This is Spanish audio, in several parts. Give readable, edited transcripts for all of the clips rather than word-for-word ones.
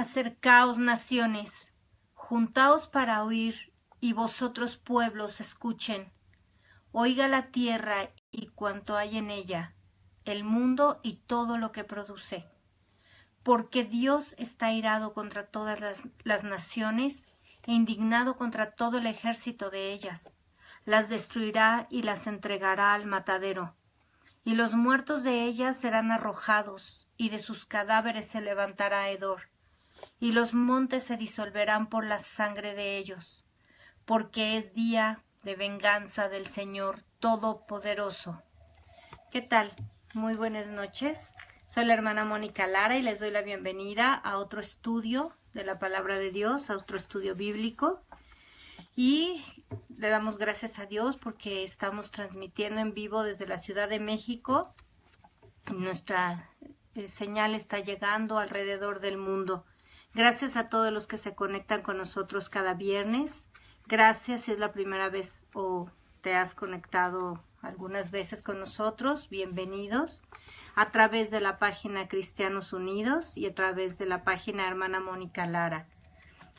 Acercaos, naciones, juntaos para oír, y vosotros, pueblos, escuchen. Oiga la tierra y cuanto hay en ella, el mundo y todo lo que produce. Porque Dios está airado contra todas las naciones e indignado contra todo el ejército de ellas. Las destruirá y las entregará al matadero. Y los muertos de ellas serán arrojados, y de sus cadáveres se levantará hedor. Y los montes se disolverán por la sangre de ellos, porque es día de venganza del Señor Todopoderoso. ¿Qué tal? Muy buenas noches. Soy la hermana Mónica Lara y les doy la bienvenida a otro estudio de la Palabra de Dios, a otro estudio bíblico. Y le damos gracias a Dios porque estamos transmitiendo en vivo desde la Ciudad de México. Nuestra señal está llegando alrededor del mundo. Gracias a todos los que se conectan con nosotros cada viernes. Gracias si es la primera vez o te has conectado algunas veces con nosotros. Bienvenidos a través de la página Cristianos Unidos y a través de la página Hermana Mónica Lara.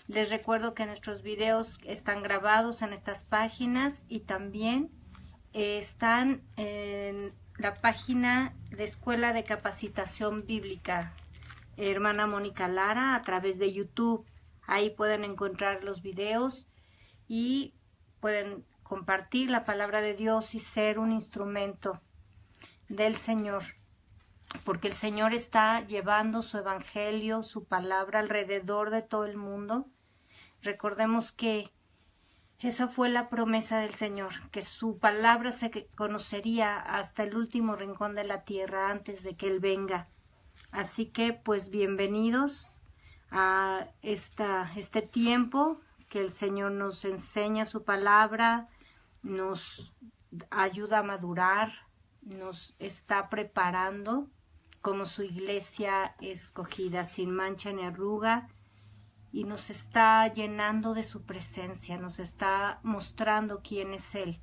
Les recuerdo que nuestros videos están grabados en estas páginas y también están en la página de Escuela de Capacitación Bíblica Hermana Mónica Lara a través de YouTube. Ahí pueden encontrar los videos y pueden compartir la palabra de Dios y ser un instrumento del Señor, porque el Señor está llevando su evangelio, su palabra alrededor de todo el mundo. Recordemos que esa fue la promesa del Señor, que su palabra se conocería hasta el último rincón de la tierra antes de que Él venga. Así que, pues, bienvenidos a este tiempo que el Señor nos enseña su palabra, nos ayuda a madurar, nos está preparando como su iglesia escogida, sin mancha ni arruga, y nos está llenando de su presencia, nos está mostrando quién es Él,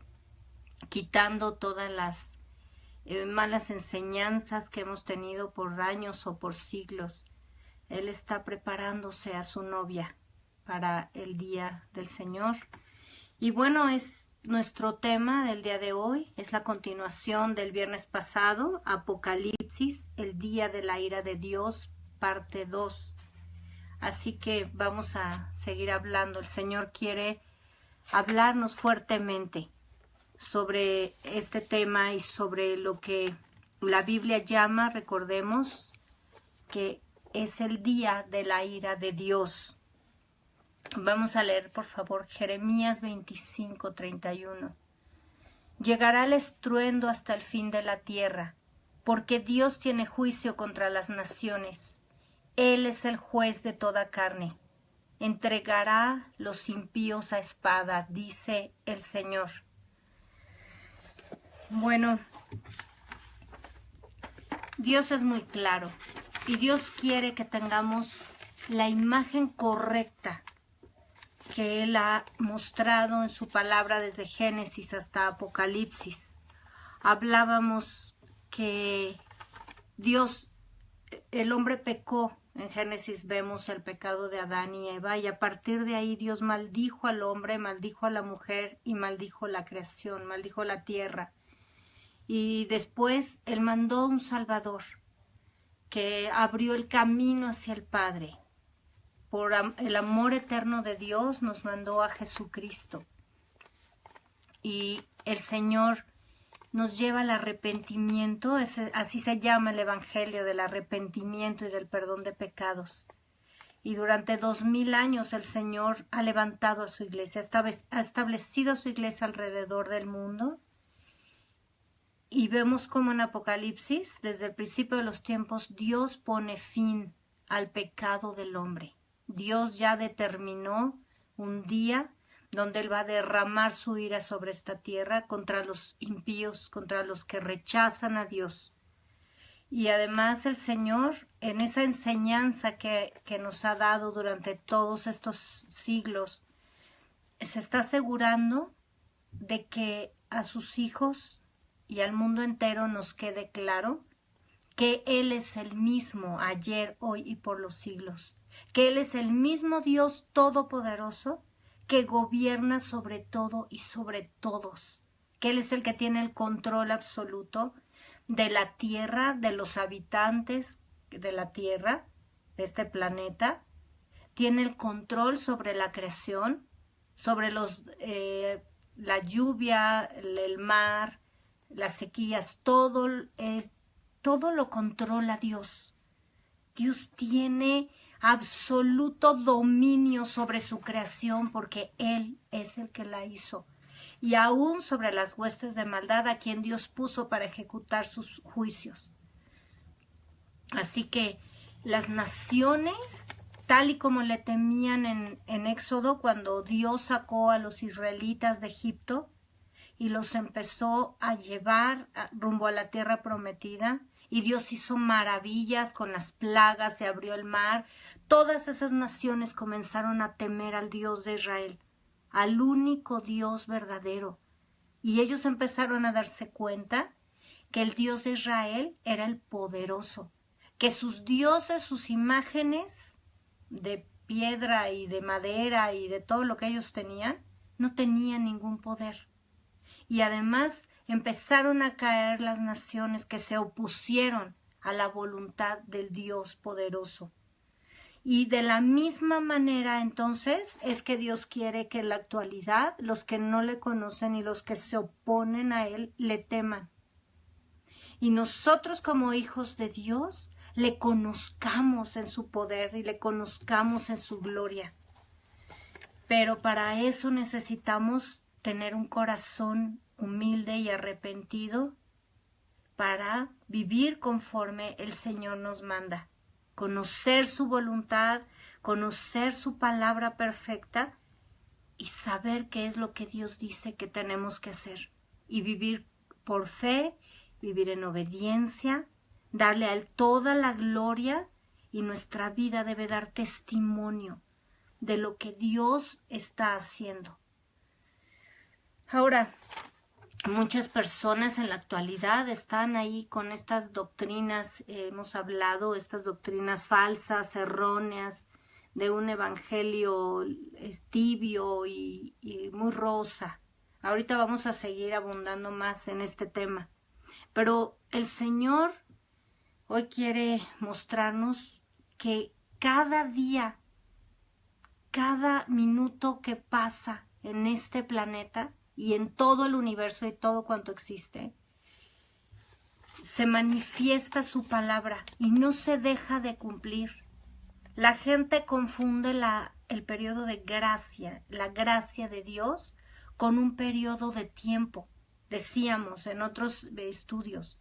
quitando todas las malas enseñanzas que hemos tenido por años o por siglos. Él está preparándose a su novia para el día del Señor. Y bueno, es nuestro tema del día de hoy, es la continuación del viernes pasado, Apocalipsis, el día de la ira de Dios, parte 2. Así que vamos a seguir hablando. El Señor quiere hablarnos fuertemente sobre este tema y sobre lo que la Biblia llama, recordemos, que es el día de la ira de Dios. Vamos a leer, por favor, Jeremías 25:31. Llegará el estruendo hasta el fin de la tierra, porque Dios tiene juicio contra las naciones. Él es el juez de toda carne. Entregará los impíos a espada, dice el Señor. Bueno, Dios es muy claro y Dios quiere que tengamos la imagen correcta que Él ha mostrado en su palabra desde Génesis hasta Apocalipsis. Hablábamos que el hombre pecó. En Génesis vemos el pecado de Adán y Eva y a partir de ahí Dios maldijo al hombre, maldijo a la mujer y maldijo la creación, maldijo la tierra. Y después Él mandó un Salvador que abrió el camino hacia el Padre. Por el amor eterno de Dios nos mandó a Jesucristo. Y el Señor nos lleva al arrepentimiento, así se llama el Evangelio del arrepentimiento y del perdón de pecados. Y durante 2000 años el Señor ha levantado a su iglesia, ha establecido su iglesia alrededor del mundo. Y vemos como en Apocalipsis, desde el principio de los tiempos, Dios pone fin al pecado del hombre. Dios ya determinó un día donde Él va a derramar su ira sobre esta tierra contra los impíos, contra los que rechazan a Dios. Y además el Señor, en esa enseñanza que nos ha dado durante todos estos siglos, se está asegurando de que a sus hijos y al mundo entero nos quede claro que Él es el mismo ayer, hoy y por los siglos, que Él es el mismo Dios todopoderoso que gobierna sobre todo y sobre todos, que Él es el que tiene el control absoluto de la tierra, de los habitantes de la tierra, de este planeta, tiene el control sobre la creación, sobre la lluvia, el mar, las sequías, todo lo controla Dios. Dios tiene absoluto dominio sobre su creación porque Él es el que la hizo. Y aún sobre las huestes de maldad a quien Dios puso para ejecutar sus juicios. Así que las naciones, tal y como le temían en Éxodo, cuando Dios sacó a los israelitas de Egipto y los empezó a llevar rumbo a la tierra prometida, y Dios hizo maravillas con las plagas, se abrió el mar, todas esas naciones comenzaron a temer al Dios de Israel, al único Dios verdadero, y ellos empezaron a darse cuenta que el Dios de Israel era el poderoso, que sus dioses, sus imágenes de piedra y de madera y de todo lo que ellos tenían, no tenían ningún poder. Y además empezaron a caer las naciones que se opusieron a la voluntad del Dios poderoso. Y de la misma manera entonces es que Dios quiere que en la actualidad los que no le conocen y los que se oponen a Él le teman. Y nosotros como hijos de Dios le conozcamos en su poder y le conozcamos en su gloria. Pero para eso necesitamos tener un corazón humilde y arrepentido para vivir conforme el Señor nos manda. Conocer su voluntad, conocer su palabra perfecta y saber qué es lo que Dios dice que tenemos que hacer. Y vivir por fe, vivir en obediencia, darle a Él toda la gloria, y nuestra vida debe dar testimonio de lo que Dios está haciendo. Ahora, muchas personas en la actualidad están ahí con estas doctrinas, hemos hablado, estas doctrinas falsas, erróneas, de un evangelio tibio y muy rosa. Ahorita vamos a seguir abundando más en este tema. Pero el Señor hoy quiere mostrarnos que cada día, cada minuto que pasa en este planeta y en todo el universo y todo cuanto existe, se manifiesta su palabra y no se deja de cumplir. La gente confunde el periodo de gracia, la gracia de Dios, con un periodo de tiempo. Decíamos en otros estudios.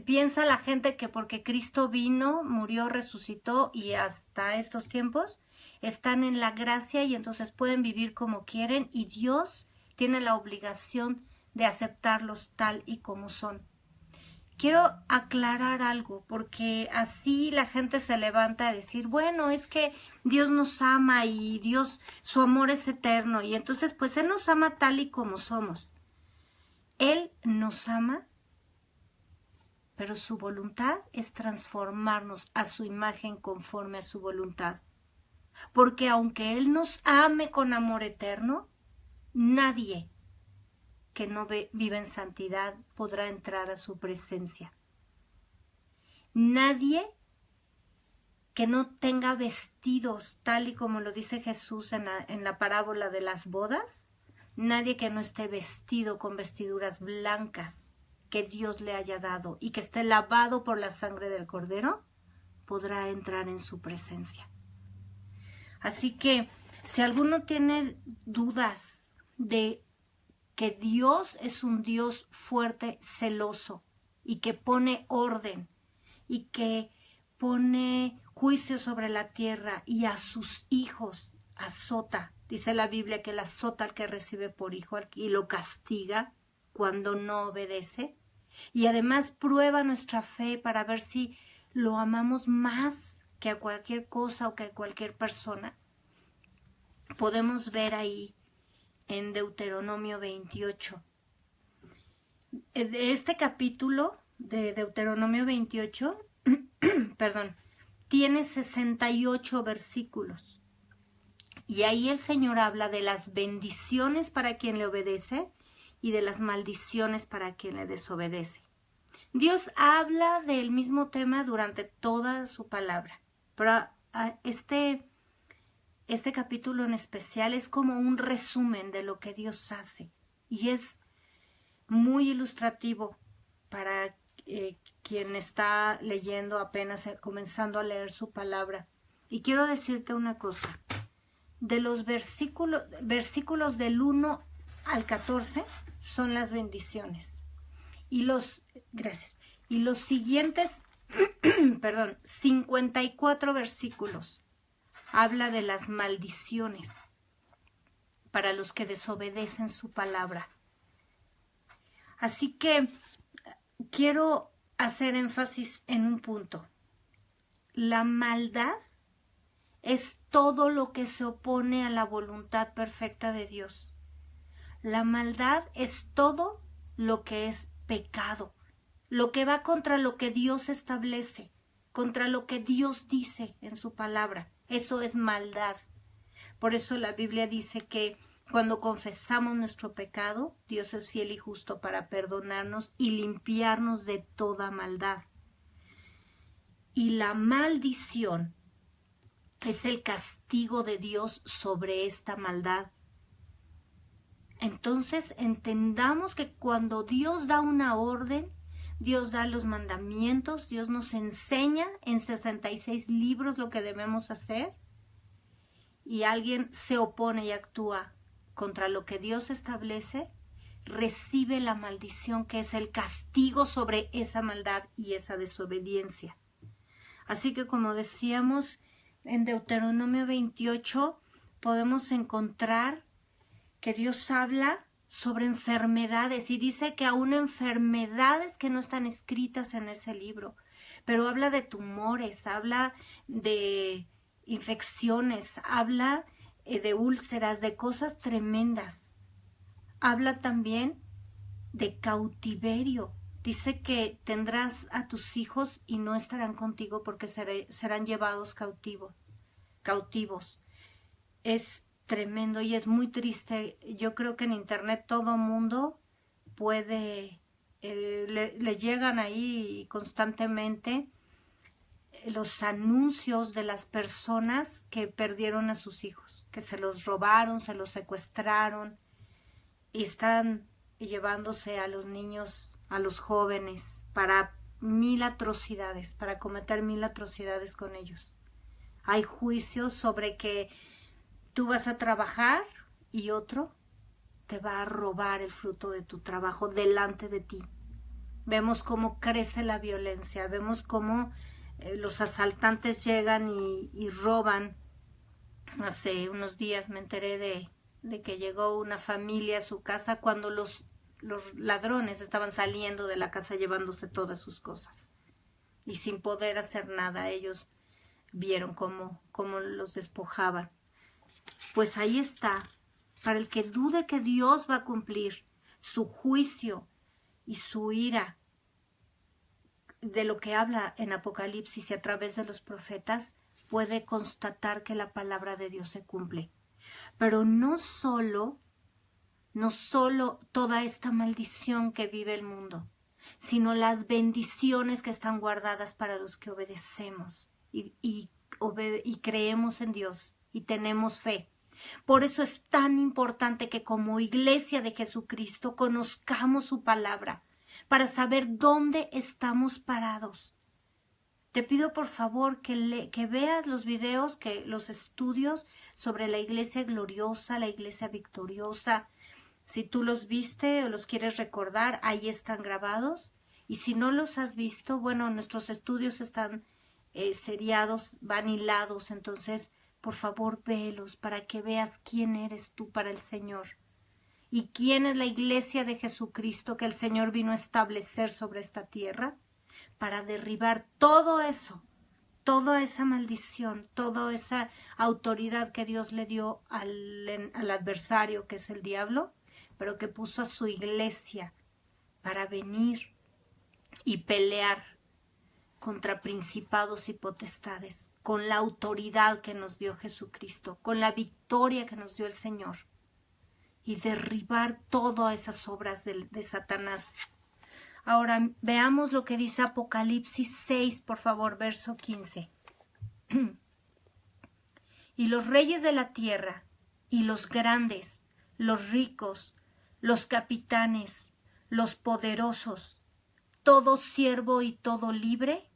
Piensa la gente que porque Cristo vino, murió, resucitó y hasta estos tiempos están en la gracia y entonces pueden vivir como quieren y Dios tiene la obligación de aceptarlos tal y como son. Quiero aclarar algo porque así la gente se levanta a decir, bueno, es que Dios nos ama y Dios, su amor es eterno y entonces pues Él nos ama tal y como somos. Él nos ama, pero su voluntad es transformarnos a su imagen conforme a su voluntad. Porque aunque Él nos ame con amor eterno, nadie que no vive en santidad podrá entrar a su presencia. Nadie que no tenga vestidos tal y como lo dice Jesús en la parábola de las bodas, nadie que no esté vestido con vestiduras blancas que Dios le haya dado y que esté lavado por la sangre del Cordero, podrá entrar en su presencia. Así que si alguno tiene dudas de que Dios es un Dios fuerte, celoso, y que pone orden, y que pone juicio sobre la tierra, y a sus hijos azota. Dice la Biblia que él azota al que recibe por hijo y lo castiga cuando no obedece. Y además prueba nuestra fe para ver si lo amamos más que a cualquier cosa o que a cualquier persona. Podemos ver ahí en Deuteronomio 28. Este capítulo de Deuteronomio 28, perdón, tiene 68 versículos. Y ahí el Señor habla de las bendiciones para quien le obedece y de las maldiciones para quien le desobedece. Dios habla del mismo tema durante toda su palabra, pero este capítulo en especial es como un resumen de lo que Dios hace y es muy ilustrativo para quien está leyendo apenas, comenzando a leer su palabra. Y quiero decirte una cosa, de los versículos del 1 al 14 son las bendiciones. Y los siguientes, perdón, 54 versículos habla de las maldiciones para los que desobedecen su palabra. Así que quiero hacer énfasis en un punto. La maldad es todo lo que se opone a la voluntad perfecta de Dios. La maldad es todo lo que es pecado, lo que va contra lo que Dios establece, contra lo que Dios dice en su palabra. Eso es maldad. Por eso la Biblia dice que cuando confesamos nuestro pecado, Dios es fiel y justo para perdonarnos y limpiarnos de toda maldad. Y la maldición es el castigo de Dios sobre esta maldad. Entonces entendamos que cuando Dios da una orden, Dios da los mandamientos, Dios nos enseña en 66 libros lo que debemos hacer, y alguien se opone y actúa contra lo que Dios establece, recibe la maldición que es el castigo sobre esa maldad y esa desobediencia. Así que como decíamos, en Deuteronomio 28 podemos encontrar que Dios habla sobre enfermedades y dice que aún enfermedades que no están escritas en ese libro, pero habla de tumores, habla de infecciones, habla de úlceras, de cosas tremendas. Habla también de cautiverio. Dice que tendrás a tus hijos y no estarán contigo porque serán llevados cautivos. Es tremendo y es muy triste. Yo creo que en internet todo mundo puede, le llegan ahí constantemente los anuncios de las personas que perdieron a sus hijos, que se los robaron, se los secuestraron y están llevándose a los niños, a los jóvenes, para 1000 atrocidades, para cometer 1000 atrocidades con ellos. Hay juicios sobre que tú vas a trabajar y otro te va a robar el fruto de tu trabajo delante de ti. Vemos cómo crece la violencia, vemos cómo los asaltantes llegan y roban. Hace unos días me enteré de que llegó una familia a su casa cuando los ladrones estaban saliendo de la casa llevándose todas sus cosas y sin poder hacer nada. Ellos vieron cómo los despojaban. Pues ahí está, para el que dude que Dios va a cumplir su juicio y su ira de lo que habla en Apocalipsis y a través de los profetas, puede constatar que la palabra de Dios se cumple. Pero no solo toda esta maldición que vive el mundo, sino las bendiciones que están guardadas para los que obedecemos y creemos en Dios y tenemos fe. Por eso es tan importante que como iglesia de Jesucristo conozcamos su palabra para saber dónde estamos parados. Te pido por favor que veas los videos, los estudios sobre la iglesia gloriosa, la iglesia victoriosa. Si tú los viste o los quieres recordar, ahí están grabados. Y si no los has visto, bueno, nuestros estudios están seriados, van hilados, entonces por favor vélos para que veas quién eres tú para el Señor y quién es la iglesia de Jesucristo que el Señor vino a establecer sobre esta tierra para derribar todo eso, toda esa maldición, toda esa autoridad que Dios le dio al adversario que es el diablo, pero que puso a su iglesia para venir y pelear contra principados y potestades, con la autoridad que nos dio Jesucristo, con la victoria que nos dio el Señor, y derribar todas esas obras de Satanás. Ahora veamos lo que dice Apocalipsis 6, por favor, verso 15. Y los reyes de la tierra, y los grandes, los ricos, los capitanes, los poderosos, todo siervo y todo libre,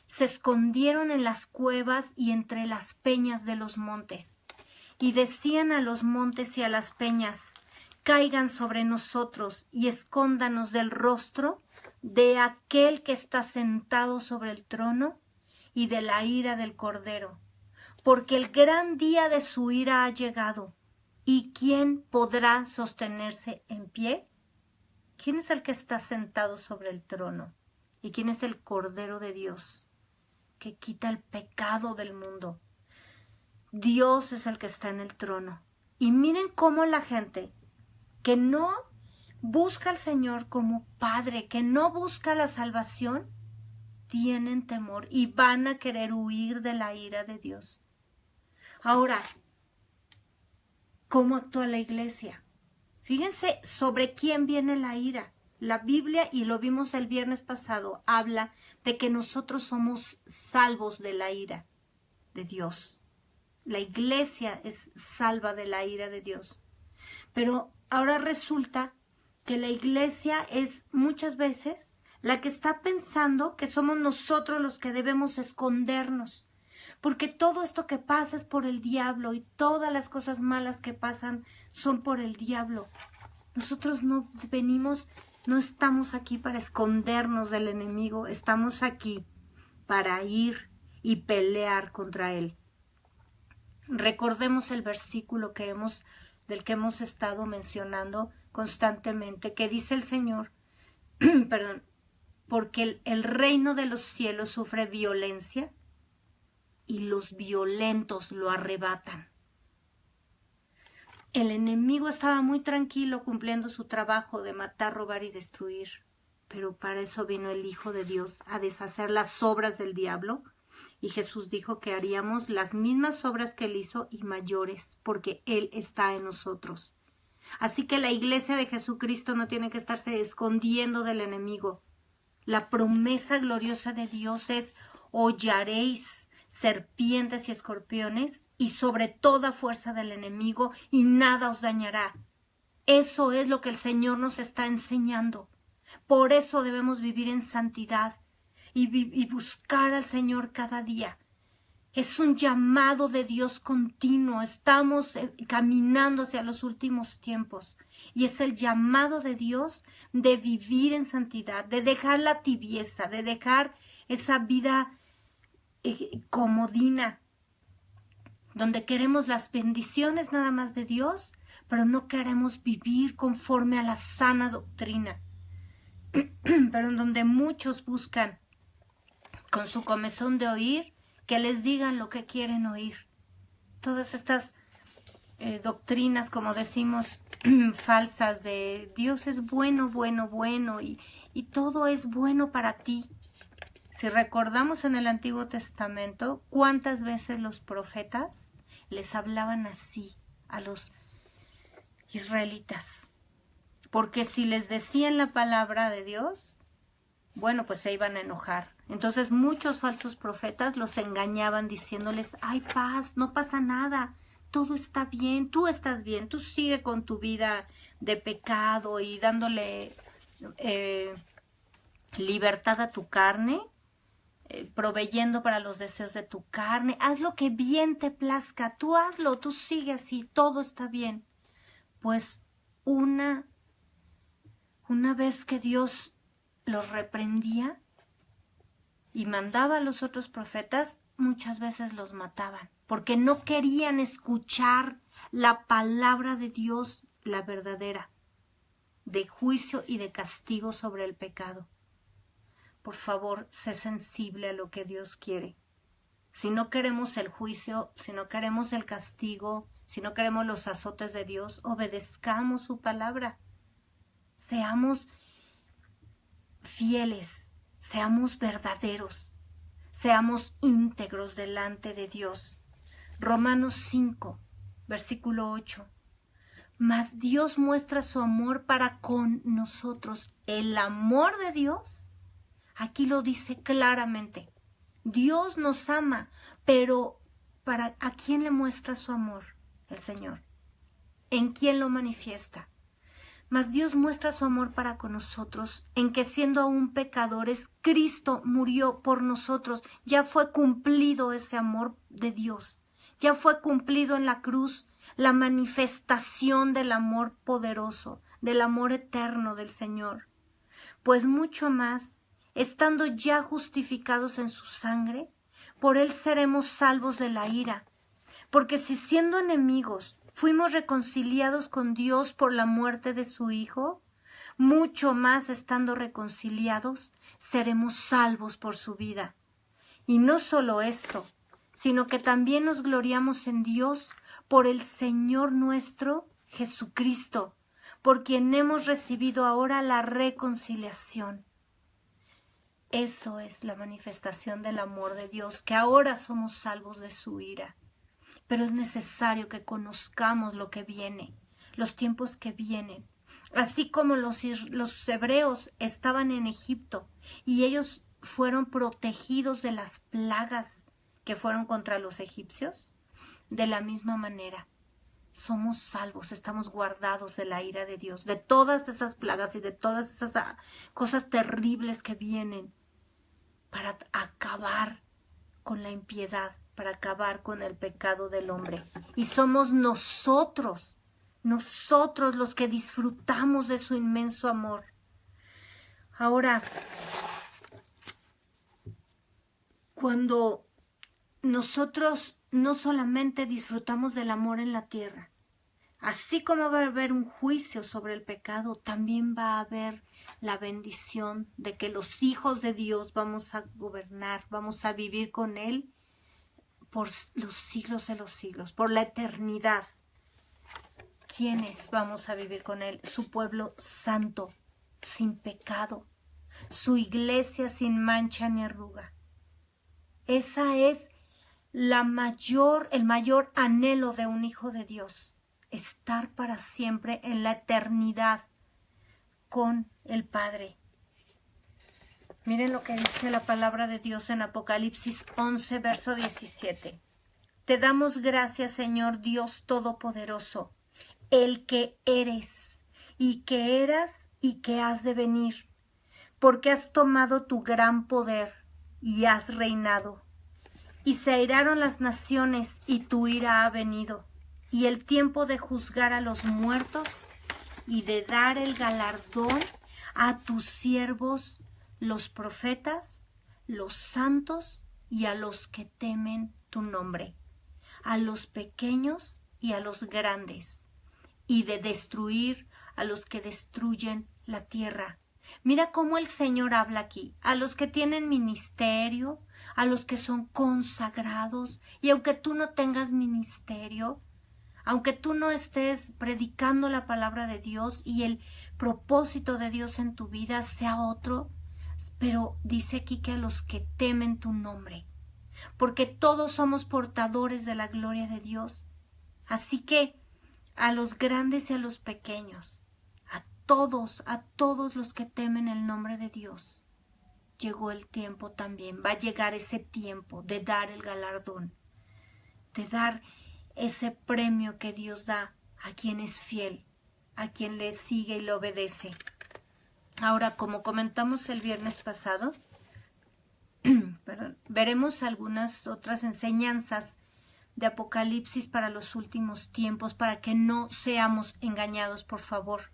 se escondieron en las cuevas y entre las peñas de los montes, y decían a los montes y a las peñas, caigan sobre nosotros y escóndanos del rostro de aquel que está sentado sobre el trono y de la ira del Cordero, porque el gran día de su ira ha llegado. ¿Y quién podrá sostenerse en pie? ¿Quién es el que está sentado sobre el trono? ¿Y quién es el Cordero de Dios, que quita el pecado del mundo? Dios es el que está en el trono. Y miren cómo la gente que no busca al Señor como Padre, que no busca la salvación, tienen temor y van a querer huir de la ira de Dios. Ahora, ¿cómo actúa la iglesia? Fíjense sobre quién viene la ira. La Biblia, y lo vimos el viernes pasado, habla de que nosotros somos salvos de la ira de Dios. La iglesia es salva de la ira de Dios. Pero ahora resulta que la iglesia es muchas veces la que está pensando que somos nosotros los que debemos escondernos. Porque todo esto que pasa es por el diablo y todas las cosas malas que pasan son por el diablo. Nosotros no estamos aquí para escondernos del enemigo, estamos aquí para ir y pelear contra él. Recordemos el versículo del que hemos estado mencionando constantemente, que dice el Señor, perdón, porque el reino de los cielos sufre violencia y los violentos lo arrebatan. El enemigo estaba muy tranquilo cumpliendo su trabajo de matar, robar y destruir, pero para eso vino el Hijo de Dios, a deshacer las obras del diablo, y Jesús dijo que haríamos las mismas obras que él hizo y mayores, porque él está en nosotros. Así que la iglesia de Jesucristo no tiene que estarse escondiendo del enemigo. La promesa gloriosa de Dios es: hollaréis serpientes y escorpiones y sobre toda fuerza del enemigo y nada os dañará. Eso es lo que el Señor nos está enseñando. Por eso debemos vivir en santidad y buscar al Señor cada día. Es un llamado de Dios continuo. Estamos caminando hacia los últimos tiempos. Y es el llamado de Dios de vivir en santidad, de dejar la tibieza, de dejar esa vida comodina, donde queremos las bendiciones nada más de Dios, pero no queremos vivir conforme a la sana doctrina. Pero en donde muchos buscan con su comezón de oír que les digan lo que quieren oír. Todas estas doctrinas, como decimos, falsas de Dios es bueno, bueno, bueno y todo es bueno para ti. Si recordamos en el Antiguo Testamento, ¿cuántas veces los profetas les hablaban así a los israelitas? Porque si les decían la palabra de Dios, bueno, pues se iban a enojar. Entonces muchos falsos profetas los engañaban diciéndoles: hay paz, no pasa nada, todo está bien, tú sigue con tu vida de pecado y dándole libertad a tu carne, proveyendo para los deseos de tu carne, haz lo que bien te plazca, tú hazlo, tú sigue así, todo está bien. Pues una vez que Dios los reprendía y mandaba a los otros profetas, muchas veces los mataban, porque no querían escuchar la palabra de Dios, la verdadera, de juicio y de castigo sobre el pecado. Por favor, sé sensible a lo que Dios quiere. Si no queremos el juicio, si no queremos el castigo, si no queremos los azotes de Dios, obedezcamos su palabra. Seamos fieles seamos verdaderos, seamos íntegros delante de Dios. Romanos 5, versículo 8. Mas Dios muestra su amor para con nosotros. El amor de Dios, aquí lo dice claramente. Dios nos ama, pero ¿a quién le muestra su amor? El Señor. ¿En quién lo manifiesta? Mas Dios muestra su amor para con nosotros, en que siendo aún pecadores, Cristo murió por nosotros. Ya fue cumplido ese amor de Dios. Ya fue cumplido en la cruz la manifestación del amor poderoso, del amor eterno del Señor. Pues mucho más, estando ya justificados en su sangre, por él seremos salvos de la ira. Porque si siendo enemigos fuimos reconciliados con Dios por la muerte de su Hijo, mucho más estando reconciliados, seremos salvos por su vida. Y no solo esto, sino que también nos gloriamos en Dios por el Señor nuestro Jesucristo, por quien hemos recibido ahora la reconciliación. Eso es la manifestación del amor de Dios, que ahora somos salvos de su ira. Pero es necesario que conozcamos lo que viene, los tiempos que vienen. Así como los hebreos estaban en Egipto y ellos fueron protegidos de las plagas que fueron contra los egipcios, de la misma manera somos salvos, estamos guardados de la ira de Dios, de todas esas plagas y de todas esas cosas terribles que vienen para acabar con la impiedad, para acabar con el pecado del hombre. Y somos nosotros los que disfrutamos de su inmenso amor. Ahora, cuando nosotros no solamente disfrutamos del amor en la tierra, así como va a haber un juicio sobre el pecado, también va a haber la bendición de que los hijos de Dios vamos a gobernar, vamos a vivir con Él por los siglos de los siglos, por la eternidad. ¿Quiénes vamos a vivir con Él? Su pueblo santo, sin pecado, su iglesia sin mancha ni arruga. Esa es el mayor anhelo de un hijo de Dios, estar para siempre en la eternidad con el Padre. Miren lo que dice la palabra de Dios en Apocalipsis 11, verso 17. Te damos gracias, Señor Dios Todopoderoso, el que eres, y que eras, y que has de venir, porque has tomado tu gran poder, y has reinado. Y se airaron las naciones, y tu ira ha venido, y el tiempo de juzgar a los muertos, y de dar el galardón a tus siervos, los profetas, los santos, y a los que temen tu nombre, a los pequeños y a los grandes, y de destruir a los que destruyen la tierra. Mira cómo el Señor habla aquí, a los que tienen ministerio, a los que son consagrados, y aunque tú no tengas ministerio, aunque tú no estés predicando la palabra de Dios y el propósito de Dios en tu vida sea otro, pero dice aquí que a los que temen tu nombre, porque todos somos portadores de la gloria de Dios. Así que a los grandes y a los pequeños, a todos los que temen el nombre de Dios, llegó el tiempo también, va a llegar ese tiempo de dar el galardón, de dar ese premio que Dios da a quien es fiel, a quien le sigue y le obedece. Ahora, como comentamos el viernes pasado, veremos algunas otras enseñanzas de Apocalipsis para los últimos tiempos, para que no seamos engañados, por favor.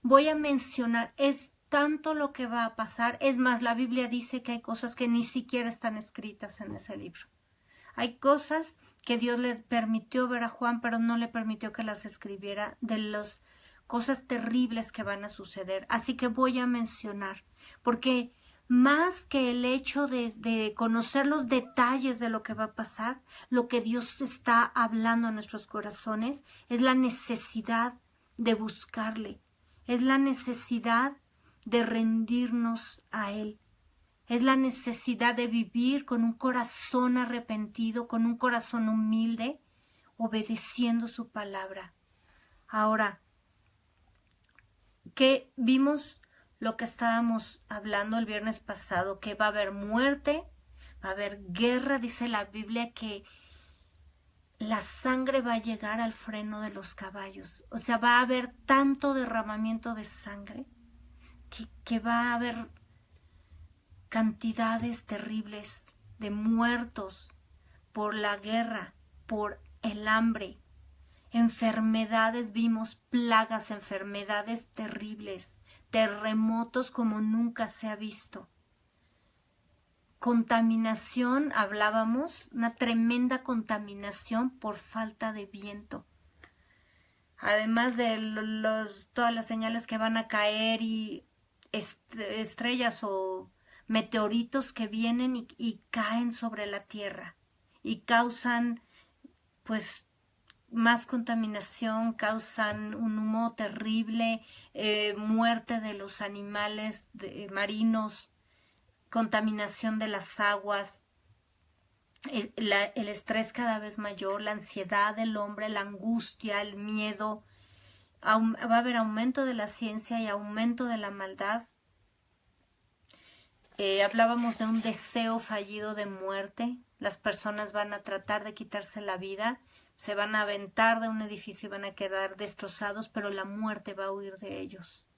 Voy a mencionar, es tanto lo que va a pasar, es más, la Biblia dice que hay cosas que ni siquiera están escritas en ese libro. Hay cosas que Dios le permitió ver a Juan, pero no le permitió que las escribiera, de las cosas terribles que van a suceder. Así que voy a mencionar, porque más que el hecho de conocer los detalles de lo que va a pasar, lo que Dios está hablando a nuestros corazones es la necesidad de buscarle, es la necesidad de rendirnos a Él, Es la necesidad de vivir con un corazón arrepentido, con un corazón humilde, obedeciendo su palabra. Ahora, ¿qué vimos? Lo que estábamos hablando el viernes pasado, que va a haber muerte, va a haber guerra. Dice la Biblia que la sangre va a llegar al freno de los caballos. O sea, va a haber tanto derramamiento de sangre que va a haber cantidades terribles de muertos por la guerra, por el hambre, enfermedades, vimos plagas, enfermedades terribles, terremotos como nunca se ha visto. Contaminación, hablábamos, una tremenda contaminación por falta de viento. Además de todas las señales que van a caer y estrellas o meteoritos que vienen y caen sobre la tierra y causan pues más contaminación, causan un humo terrible, muerte de los animales marinos, contaminación de las aguas, el estrés cada vez mayor, la ansiedad del hombre, la angustia, el miedo. Va a haber aumento de la ciencia y aumento de la maldad. Hablábamos de un deseo fallido de muerte. Las personas van a tratar de quitarse la vida, se van a aventar de un edificio y van a quedar destrozados, pero la muerte va a huir de ellos.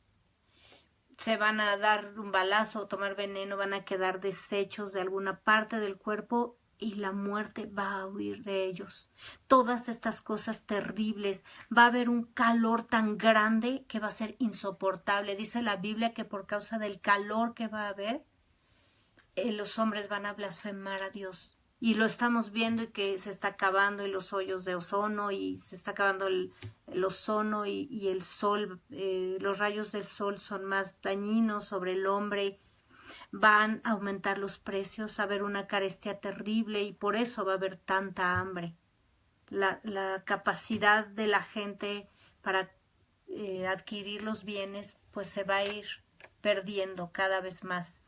Se van a dar un balazo o tomar veneno, van a quedar deshechos de alguna parte del cuerpo y la muerte va a huir de ellos. Todas estas cosas terribles, va a haber un calor tan grande que va a ser insoportable. Dice la Biblia que por causa del calor que va a haber, los hombres van a blasfemar a Dios. Y lo estamos viendo y que se está acabando los hoyos de ozono y se está acabando el ozono y el sol, los rayos del sol son más dañinos sobre el hombre. Van a aumentar los precios, a haber una carestía terrible y por eso va a haber tanta hambre. La capacidad de la gente para adquirir los bienes pues se va a ir perdiendo cada vez más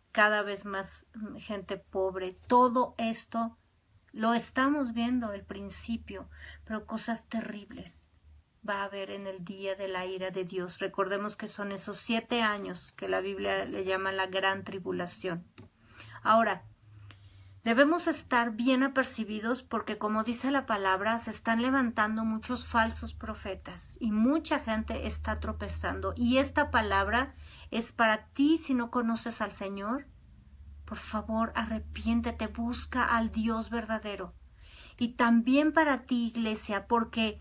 gente pobre. Todo esto lo estamos viendo al principio, pero cosas terribles va a haber en el día de la ira de Dios. Recordemos que son esos 7 años que la Biblia le llama la gran tribulación. Ahora, debemos estar bien apercibidos porque, como dice la palabra, se están levantando muchos falsos profetas y mucha gente está tropezando. Y esta palabra es para ti si no conoces al Señor. Por favor, arrepiéntete, busca al Dios verdadero. Y también para ti, iglesia, porque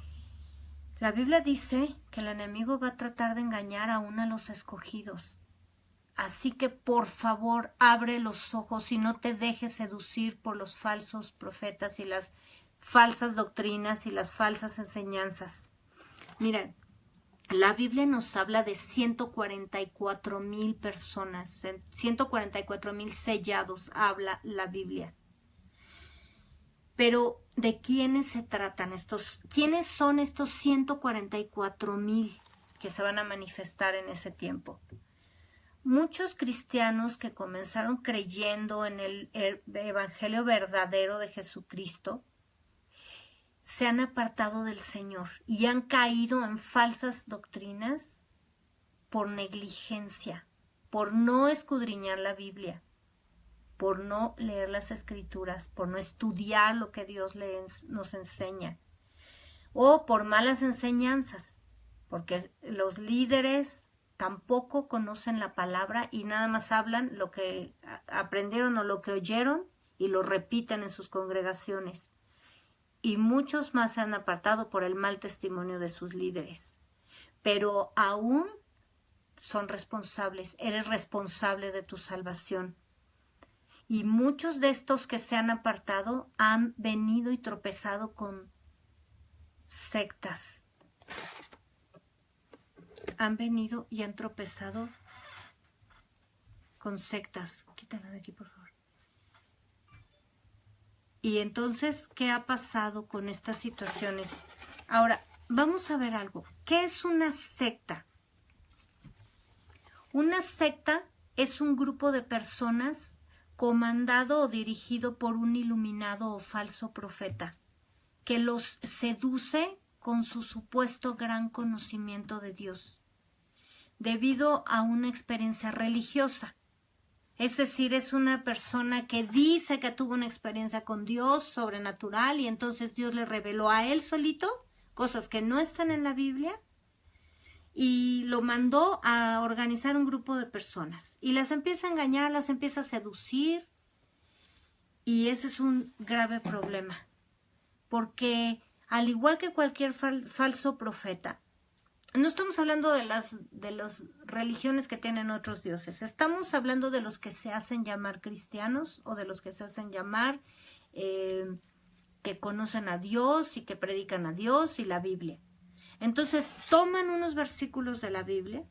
la Biblia dice que el enemigo va a tratar de engañar aún a los escogidos. Así que, por favor, abre los ojos y no te dejes seducir por los falsos profetas y las falsas doctrinas y las falsas enseñanzas. Miren, la Biblia nos habla de 144,000 personas, 144,000 sellados habla la Biblia. Pero, ¿de quiénes se tratan estos? ¿Quiénes son estos 144,000 que se van a manifestar en ese tiempo? Muchos cristianos que comenzaron creyendo en el evangelio verdadero de Jesucristo se han apartado del Señor y han caído en falsas doctrinas por negligencia, por no escudriñar la Biblia, por no leer las Escrituras, por no estudiar lo que Dios nos enseña, o por malas enseñanzas, porque los líderes tampoco conocen la palabra y nada más hablan lo que aprendieron o lo que oyeron y lo repiten en sus congregaciones. Y muchos más se han apartado por el mal testimonio de sus líderes. Pero aún son responsables, eres responsable de tu salvación. Y muchos de estos que se han apartado han venido y tropezado con sectas. Han venido y han tropezado con sectas. Quítala de aquí, por favor. Y entonces, ¿qué ha pasado con estas situaciones? Ahora, vamos a ver algo. ¿Qué es una secta? Una secta es un grupo de personas comandado o dirigido por un iluminado o falso profeta, que los seduce con su supuesto gran conocimiento de Dios, debido a una experiencia religiosa. Es decir, es una persona que dice que tuvo una experiencia con Dios sobrenatural y entonces Dios le reveló a él solito cosas que no están en la Biblia y lo mandó a organizar un grupo de personas y las empieza a engañar, las empieza a seducir, y ese es un grave problema, porque al igual que cualquier falso profeta, no estamos hablando de las religiones que tienen otros dioses, estamos hablando de los que se hacen llamar cristianos o de los que se hacen llamar que conocen a Dios y que predican a Dios y la Biblia. Entonces toman unos versículos de la Biblia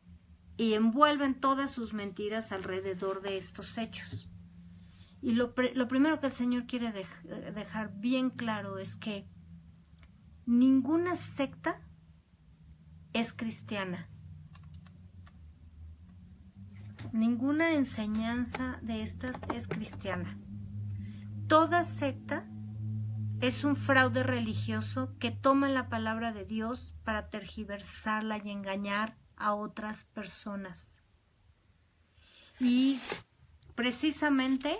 y envuelven todas sus mentiras alrededor de estos hechos. Y lo primero que el Señor quiere dejar bien claro es que ninguna secta es cristiana. Ninguna enseñanza de estas es cristiana. Toda secta es un fraude religioso que toma la palabra de Dios para tergiversarla y engañar a otras personas. Y precisamente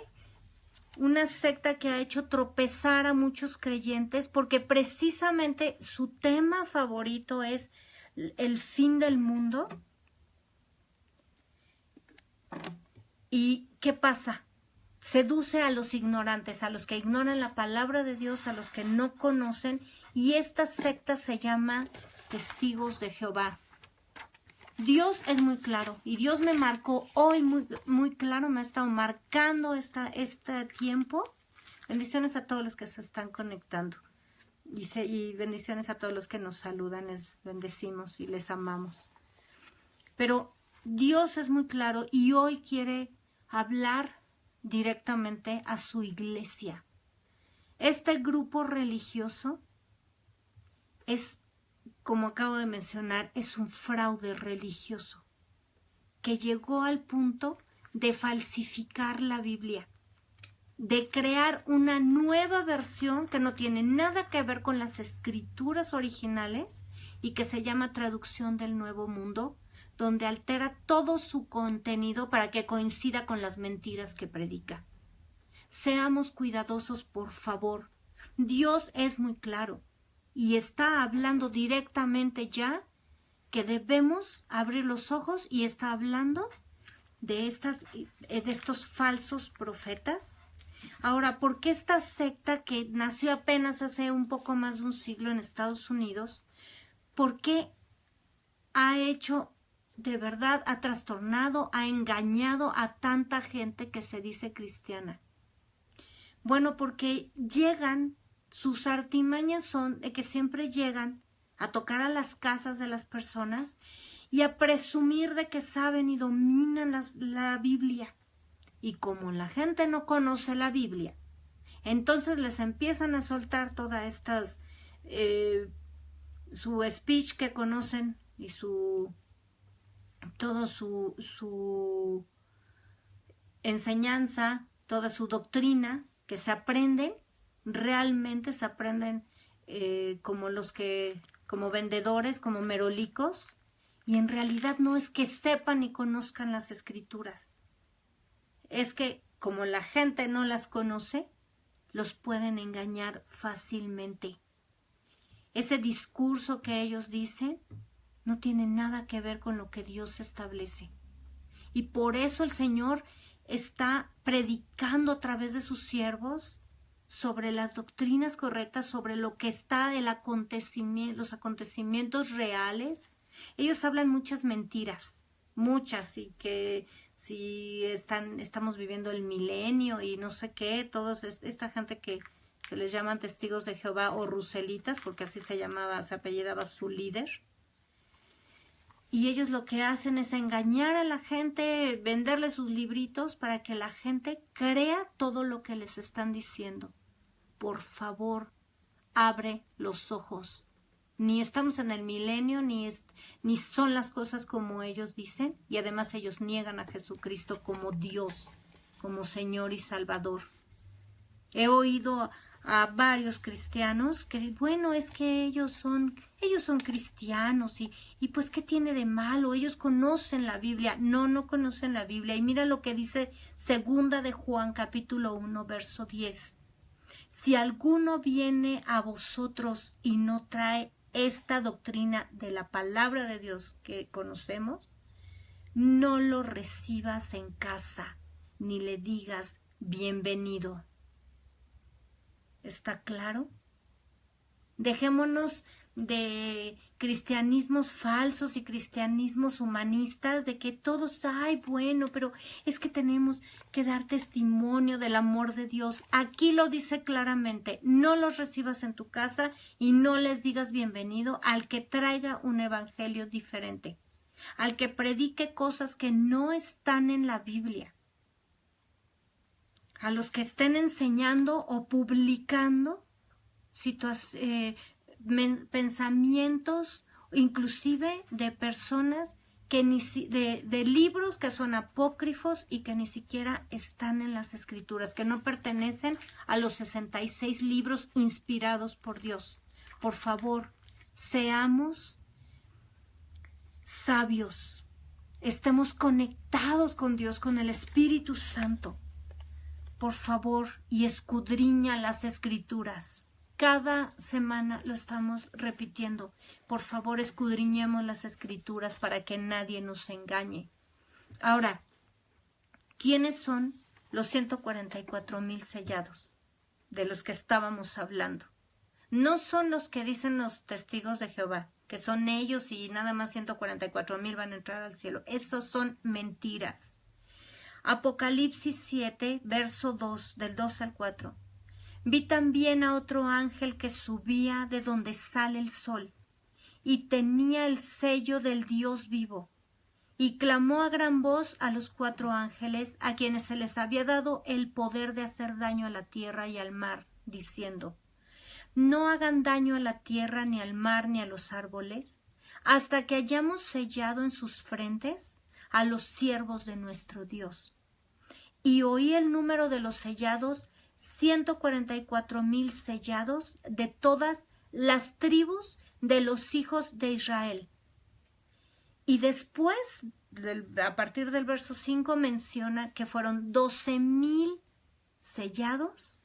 una secta que ha hecho tropezar a muchos creyentes porque precisamente su tema favorito es el fin del mundo. ¿Y qué pasa? Seduce a los ignorantes, a los que ignoran la palabra de Dios, a los que no conocen, y esta secta se llama Testigos de Jehová. Dios es muy claro, y Dios me marcó hoy muy claro, me ha estado marcando este tiempo. Bendiciones a todos los que se están conectando, y bendiciones a todos los que nos saludan, les bendecimos y les amamos. Pero Dios es muy claro y hoy quiere hablar directamente a su iglesia. Este grupo religioso es, como acabo de mencionar, es un fraude religioso que llegó al punto de falsificar la Biblia, de crear una nueva versión que no tiene nada que ver con las escrituras originales y que se llama Traducción del Nuevo Mundo, donde altera todo su contenido para que coincida con las mentiras que predica. Seamos cuidadosos, por favor. Dios es muy claro y está hablando directamente ya que debemos abrir los ojos, y está hablando de estos falsos profetas. Ahora, ¿por qué esta secta que nació apenas hace un poco más de un siglo en Estados Unidos, por qué ha hecho, de verdad, ha trastornado, ha engañado a tanta gente que se dice cristiana? Bueno, porque sus artimañas son de que siempre llegan a tocar a las casas de las personas y a presumir de que saben y dominan la Biblia. Y como la gente no conoce la Biblia, entonces les empiezan a soltar todas estas, su speech que conocen y su enseñanza, toda su doctrina que se aprenden, realmente se aprenden como vendedores, como merolicos, y en realidad no es que sepan y conozcan las escrituras, es que como la gente no las conoce, los pueden engañar fácilmente. Ese discurso que ellos dicen no tiene nada que ver con lo que Dios establece. Y por eso el Señor está predicando a través de sus siervos sobre las doctrinas correctas, sobre lo que está los acontecimientos reales. Ellos hablan muchas mentiras, muchas, y que si estamos viviendo el milenio y no sé qué, todos esta gente que les llaman testigos de Jehová o ruselitas, porque así se apellidaba su líder. Y ellos lo que hacen es engañar a la gente, venderle sus libritos para que la gente crea todo lo que les están diciendo. Por favor, abre los ojos. Ni estamos en el milenio, ni son las cosas como ellos dicen, y además ellos niegan a Jesucristo como Dios, como Señor y Salvador. He oído a varios cristianos que, bueno, es que ellos son cristianos y pues ¿qué tiene de malo? Ellos conocen la Biblia. No conocen la Biblia. Y mira lo que dice segunda de Juan capítulo 1 verso 10. Si alguno viene a vosotros y no trae esta doctrina de la palabra de Dios que conocemos, no lo recibas en casa, ni le digas bienvenido. ¿Está claro? Dejémonos de cristianismos falsos y cristianismos humanistas, de que todos, ay, bueno, pero es que tenemos que dar testimonio del amor de Dios. Aquí lo dice claramente, no los recibas en tu casa y no les digas bienvenido al que traiga un evangelio diferente, al que predique cosas que no están en la Biblia, a los que estén enseñando o publicando pensamientos, inclusive de personas que de libros que son apócrifos y que ni siquiera están en las escrituras, que no pertenecen a los 66 libros inspirados por Dios. Por favor, seamos sabios, estemos conectados con Dios, con el Espíritu Santo. Por favor, y escudriña las escrituras. Cada semana lo estamos repitiendo. Por favor, escudriñemos las escrituras para que nadie nos engañe. Ahora, ¿quiénes son los 144,000 sellados de los que estábamos hablando? No son los que dicen los testigos de Jehová, que son ellos y nada más 144,000 van a entrar al cielo. Esos son mentiras. Apocalipsis 7, verso 2, del 2 al 4. Vi también a otro ángel que subía de donde sale el sol, y tenía el sello del Dios vivo, y clamó a gran voz a los 4 ángeles, a quienes se les había dado el poder de hacer daño a la tierra y al mar, diciendo: no hagan daño a la tierra, ni al mar, ni a los árboles, hasta que hayamos sellado en sus frentes a los siervos de nuestro Dios. Y oí el número de los sellados, 144,000 sellados de todas las tribus de los hijos de Israel. Y después, a partir del verso 5, menciona que fueron 12,000 sellados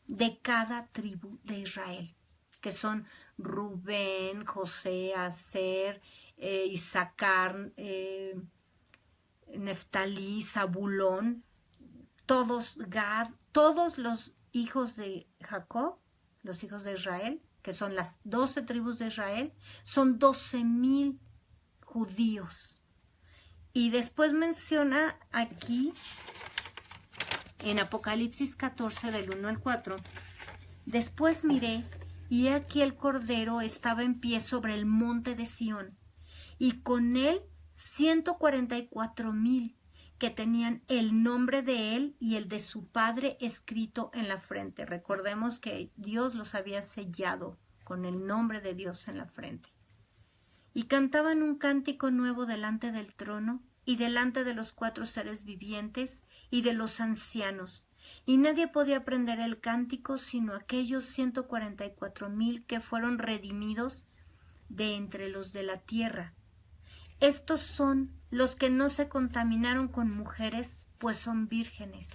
de cada tribu de Israel, que son Rubén, José, Aser, Isaacar, Neftalí, Zabulón, todos Gad, todos los hijos de Jacob, los hijos de Israel, que son las 12 tribus de Israel, son 12,000 judíos. Y después menciona aquí, en Apocalipsis 14, del 1 al 4, después miré, y he aquí el Cordero estaba en pie sobre el monte de Sión, y con él 144,000, que tenían el nombre de él y el de su padre escrito en la frente. Recordemos que Dios los había sellado con el nombre de Dios en la frente. Y cantaban un cántico nuevo delante del trono y delante de los 4 seres vivientes y de los ancianos. Y nadie podía aprender el cántico sino aquellos 144,000 que fueron redimidos de entre los de la tierra. Estos son los que no se contaminaron con mujeres, pues son vírgenes.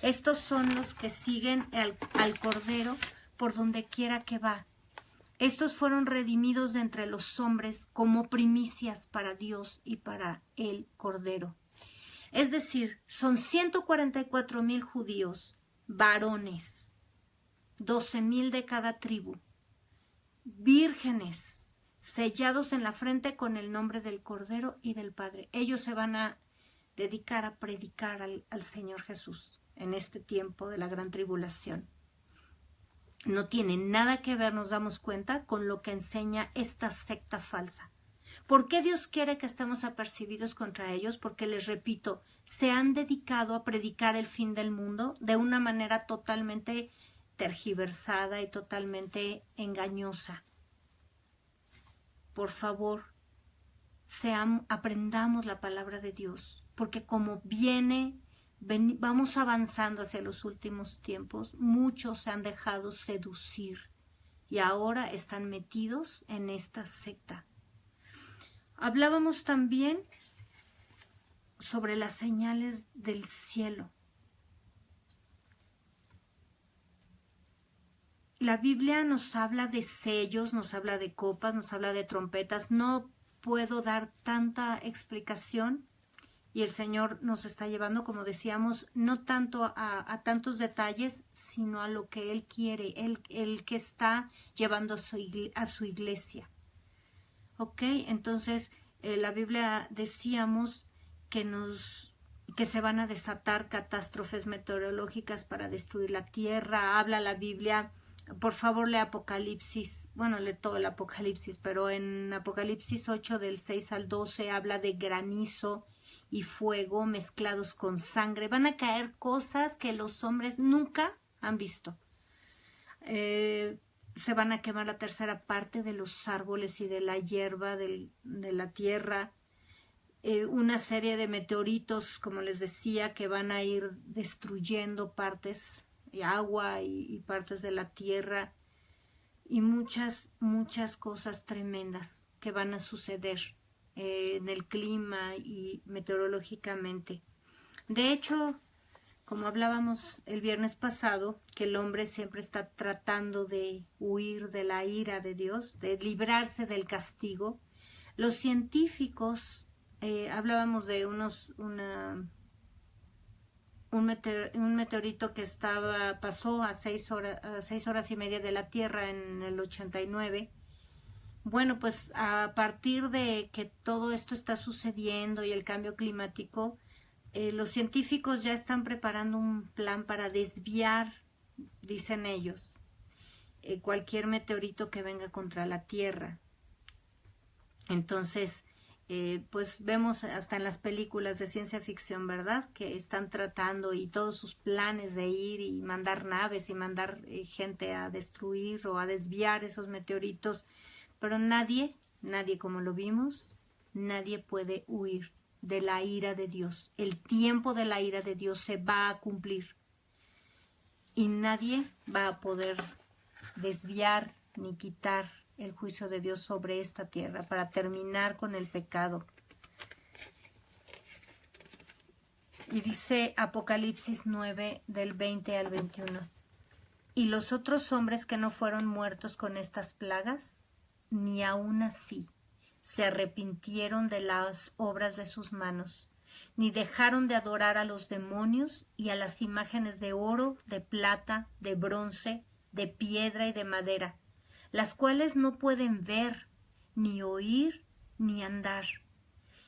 Estos son los que siguen al Cordero por donde quiera que va. Estos fueron redimidos de entre los hombres como primicias para Dios y para el Cordero. Es decir, son 144,000 judíos, varones, 12,000 de cada tribu, vírgenes, sellados en la frente con el nombre del Cordero y del Padre. Ellos se van a dedicar a predicar al Señor Jesús en este tiempo de la gran tribulación. No tiene nada que ver, nos damos cuenta, con lo que enseña esta secta falsa. ¿Por qué Dios quiere que estemos apercibidos contra ellos? Porque, les repito, se han dedicado a predicar el fin del mundo de una manera totalmente tergiversada y totalmente engañosa. Por favor, aprendamos la palabra de Dios, porque como viene vamos avanzando hacia los últimos tiempos. Muchos se han dejado seducir y ahora están metidos en esta secta. Hablábamos también sobre las señales del cielo. La Biblia nos habla de sellos, nos habla de copas, nos habla de trompetas. No puedo dar tanta explicación y el Señor nos está llevando, como decíamos, no tanto a tantos detalles, sino a lo que Él quiere, Él que está llevando a su iglesia. ¿Ok? Entonces, la Biblia decíamos que se van a desatar catástrofes meteorológicas para destruir la tierra. Habla la Biblia, por favor lee Apocalipsis, bueno, lee todo el Apocalipsis, pero en Apocalipsis 8 del 6 al 12 habla de granizo y fuego mezclados con sangre. Van a caer cosas que los hombres nunca han visto. Se van a quemar la tercera parte de los árboles y de la hierba de la tierra. Una serie de meteoritos, como les decía, que van a ir destruyendo partes de agua y partes de la tierra, y muchas cosas tremendas que van a suceder en el clima y meteorológicamente. De hecho, como hablábamos el viernes pasado, que el hombre siempre está tratando de huir de la ira de Dios, de librarse del castigo. Los científicos, hablábamos de un meteorito que pasó a 6 horas y media de la Tierra en el 89. Bueno, pues a partir de que todo esto está sucediendo y el cambio climático, los científicos ya están preparando un plan para desviar, dicen ellos, cualquier meteorito que venga contra la Tierra. Entonces, pues vemos hasta en las películas de ciencia ficción, ¿verdad? Que están tratando y todos sus planes de ir y mandar naves y mandar gente a destruir o a desviar esos meteoritos. Pero nadie, como lo vimos, nadie puede huir de la ira de Dios. El tiempo de la ira de Dios se va a cumplir y nadie va a poder desviar ni quitar el juicio de Dios sobre esta tierra para terminar con el pecado. Y dice Apocalipsis 9 del 20 al 21. Y los otros hombres que no fueron muertos con estas plagas, ni aun así se arrepintieron de las obras de sus manos, ni dejaron de adorar a los demonios y a las imágenes de oro, de plata, de bronce, de piedra y de madera, las cuales no pueden ver, ni oír, ni andar.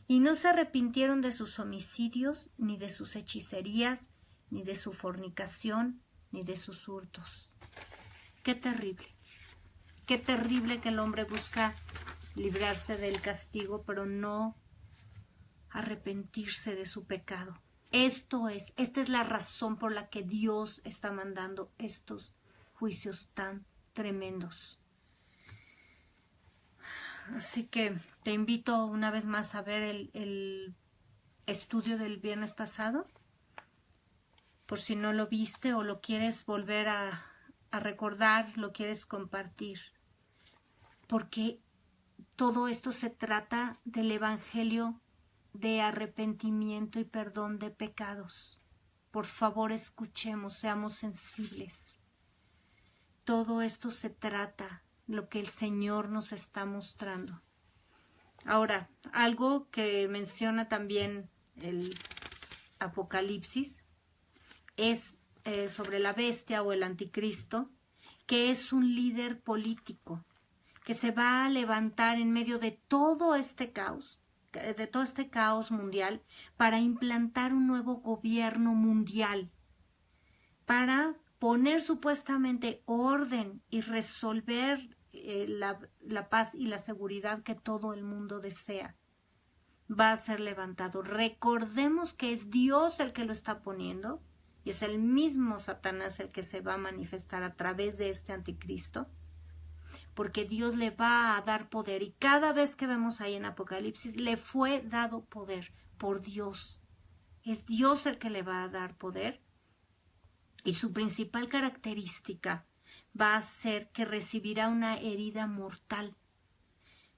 Y no se arrepintieron de sus homicidios, ni de sus hechicerías, ni de su fornicación, ni de sus hurtos. Qué terrible que el hombre busca librarse del castigo, pero no arrepentirse de su pecado. Esta es la razón por la que Dios está mandando estos juicios tan tremendos. Así que te invito una vez más a ver el estudio del viernes pasado, por si no lo viste o lo quieres volver a recordar, lo quieres compartir, porque todo esto se trata del evangelio de arrepentimiento y perdón de pecados. Por favor, escuchemos, seamos sensibles. Todo esto se trata lo que el Señor nos está mostrando. Ahora, algo que menciona también el Apocalipsis es sobre la bestia o el anticristo, que es un líder político que se va a levantar en medio de todo este caos mundial para implantar un nuevo gobierno mundial, para poner supuestamente orden y resolver la paz y la seguridad que todo el mundo desea. Va a ser levantado. Recordemos que es Dios el que lo está poniendo y es el mismo Satanás el que se va a manifestar a través de este anticristo, porque Dios le va a dar poder, y cada vez que vemos ahí en Apocalipsis le fue dado poder por Dios. Es Dios el que le va a dar poder. Y su principal característica va a ser que recibirá una herida mortal,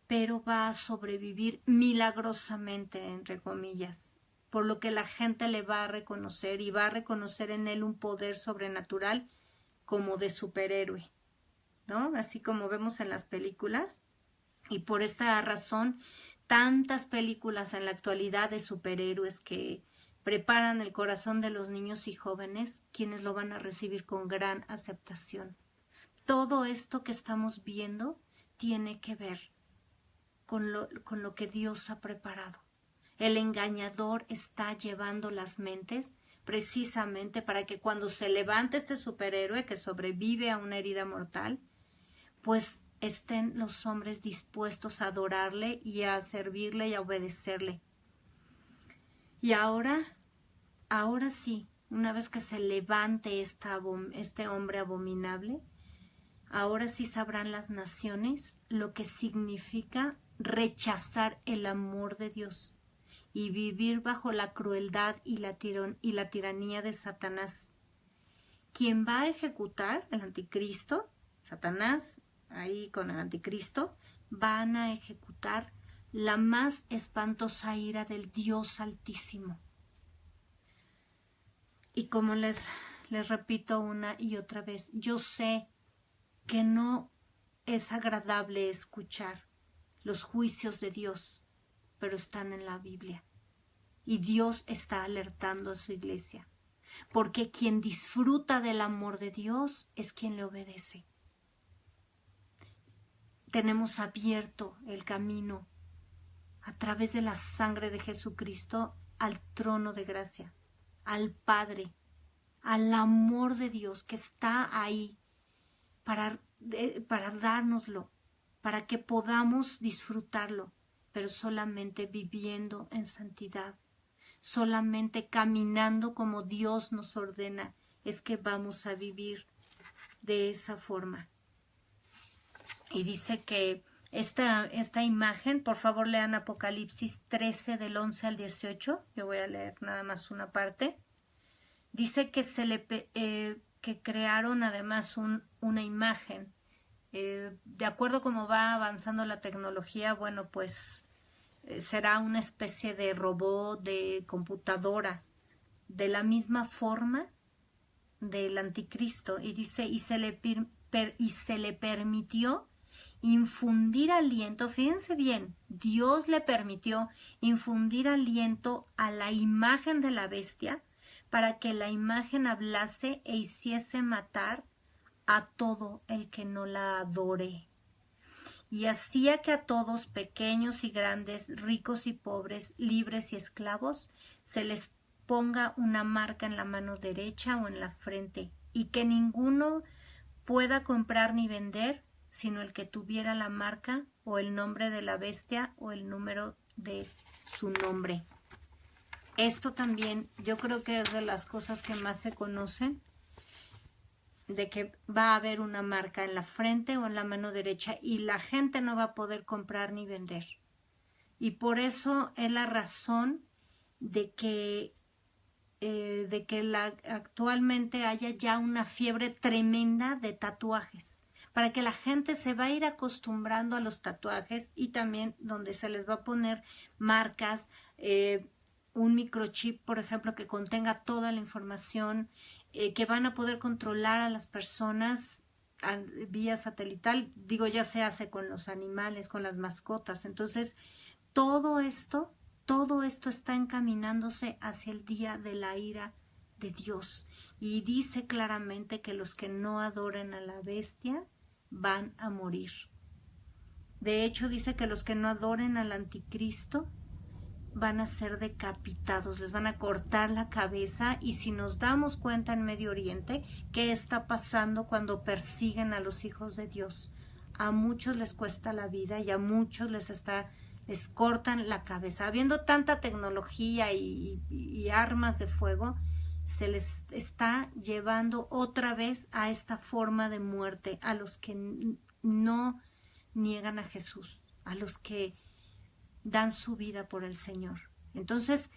pero va a sobrevivir milagrosamente, entre comillas, por lo que la gente le va a reconocer y va a reconocer en él un poder sobrenatural como de superhéroe, ¿no? Así como vemos en las películas. Y por esta razón, tantas películas en la actualidad de superhéroes que preparan el corazón de los niños y jóvenes, quienes lo van a recibir con gran aceptación. Todo esto que estamos viendo tiene que ver con lo que Dios ha preparado. El engañador está llevando las mentes precisamente para que cuando se levante este superhéroe que sobrevive a una herida mortal, pues estén los hombres dispuestos a adorarle y a servirle y a obedecerle. Y ahora sí, una vez que se levante este hombre abominable, ahora sí sabrán las naciones lo que significa rechazar el amor de Dios y vivir bajo la crueldad y la tiranía de Satanás. Quien va a ejecutar el anticristo, Satanás, ahí con el anticristo, van a ejecutar la más espantosa ira del Dios Altísimo. Y como les repito una y otra vez, yo sé que no es agradable escuchar los juicios de Dios, pero están en la Biblia. Y Dios está alertando a su iglesia, porque quien disfruta del amor de Dios es quien le obedece. Tenemos abierto el camino a través de la sangre de Jesucristo al trono de gracia, al Padre, al amor de Dios que está ahí para dárnoslo, para que podamos disfrutarlo, pero solamente viviendo en santidad, solamente caminando como Dios nos ordena, es que vamos a vivir de esa forma. Y dice que esta imagen, por favor lean Apocalipsis 13 del 11 al 18, yo voy a leer nada más una parte. Dice que que crearon además una imagen. De acuerdo como va avanzando la tecnología, bueno, pues será una especie de robot, de computadora, de la misma forma del anticristo. Y dice, y se le permitió infundir aliento, fíjense bien, Dios le permitió infundir aliento a la imagen de la bestia para que la imagen hablase e hiciese matar a todo el que no la adore. Y hacía que a todos, pequeños y grandes, ricos y pobres, libres y esclavos, se les ponga una marca en la mano derecha o en la frente, y que ninguno pueda comprar ni vender, sino el que tuviera la marca o el nombre de la bestia o el número de su nombre. Esto también yo creo que es de las cosas que más se conocen, de que va a haber una marca en la frente o en la mano derecha y la gente no va a poder comprar ni vender. Y por eso es la razón de que actualmente haya ya una fiebre tremenda de tatuajes, para que la gente se va a ir acostumbrando a los tatuajes y también donde se les va a poner marcas, un microchip, por ejemplo, que contenga toda la información, que van a poder controlar a las personas vía satelital, digo, ya se hace con los animales, con las mascotas. Entonces, todo esto está encaminándose hacia el día de la ira de Dios. Y dice claramente que los que no adoren a la bestia van a morir. De hecho, dice que los que no adoren al anticristo van a ser decapitados, les van a cortar la cabeza. Y si nos damos cuenta en Medio Oriente, ¿qué está pasando cuando persiguen a los hijos de Dios? A muchos les cuesta la vida y a muchos les cortan la cabeza. Habiendo tanta tecnología y armas de fuego, se les está llevando otra vez a esta forma de muerte, a los que no niegan a Jesús, a los que dan su vida por el Señor. Entonces,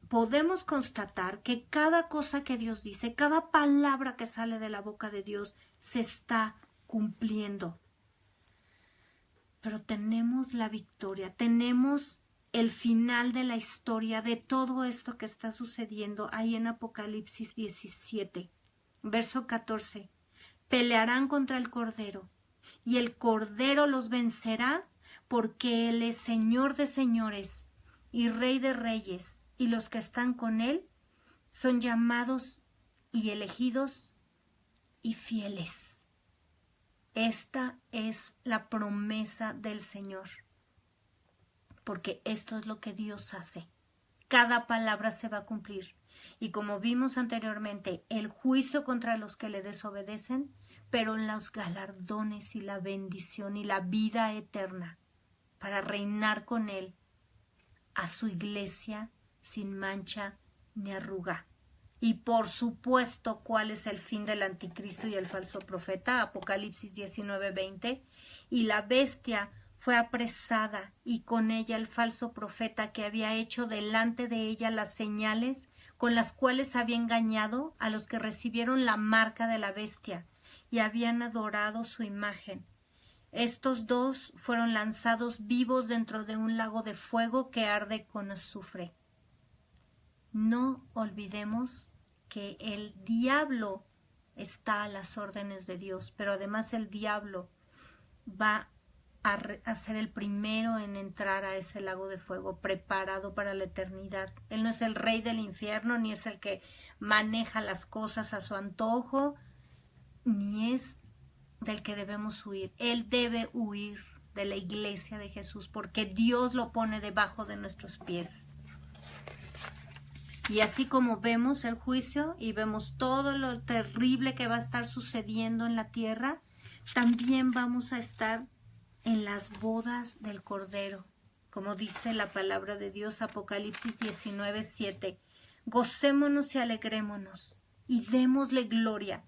podemos constatar que cada cosa que Dios dice, cada palabra que sale de la boca de Dios se está cumpliendo. Pero tenemos la victoria, tenemos el final de la historia de todo esto que está sucediendo ahí en Apocalipsis 17, verso 14. Pelearán contra el Cordero, y el Cordero los vencerá, porque Él es Señor de señores y Rey de reyes, y los que están con Él son llamados y elegidos y fieles. Esta es la promesa del Señor, porque esto es lo que Dios hace. Cada palabra se va a cumplir. Y como vimos anteriormente, el juicio contra los que le desobedecen, pero los galardones y la bendición y la vida eterna para reinar con Él a su iglesia sin mancha ni arruga. Y por supuesto, ¿cuál es el fin del anticristo y el falso profeta? Apocalipsis 19:20. Y la bestia fue apresada, y con ella el falso profeta que había hecho delante de ella las señales con las cuales había engañado a los que recibieron la marca de la bestia y habían adorado su imagen. Estos dos fueron lanzados vivos dentro de un lago de fuego que arde con azufre. No olvidemos que el diablo está a las órdenes de Dios, pero además el diablo va a ser el primero en entrar a ese lago de fuego preparado para la eternidad. Él no es el rey del infierno, ni es el que maneja las cosas a su antojo, ni es del que debemos huir. Él debe huir de la iglesia de Jesús, porque Dios lo pone debajo de nuestros pies. Y así como vemos el juicio y vemos todo lo terrible que va a estar sucediendo en la tierra, también vamos a estar en las bodas del Cordero, como dice la palabra de Dios, Apocalipsis 19:7. Gocémonos y alegrémonos y démosle gloria,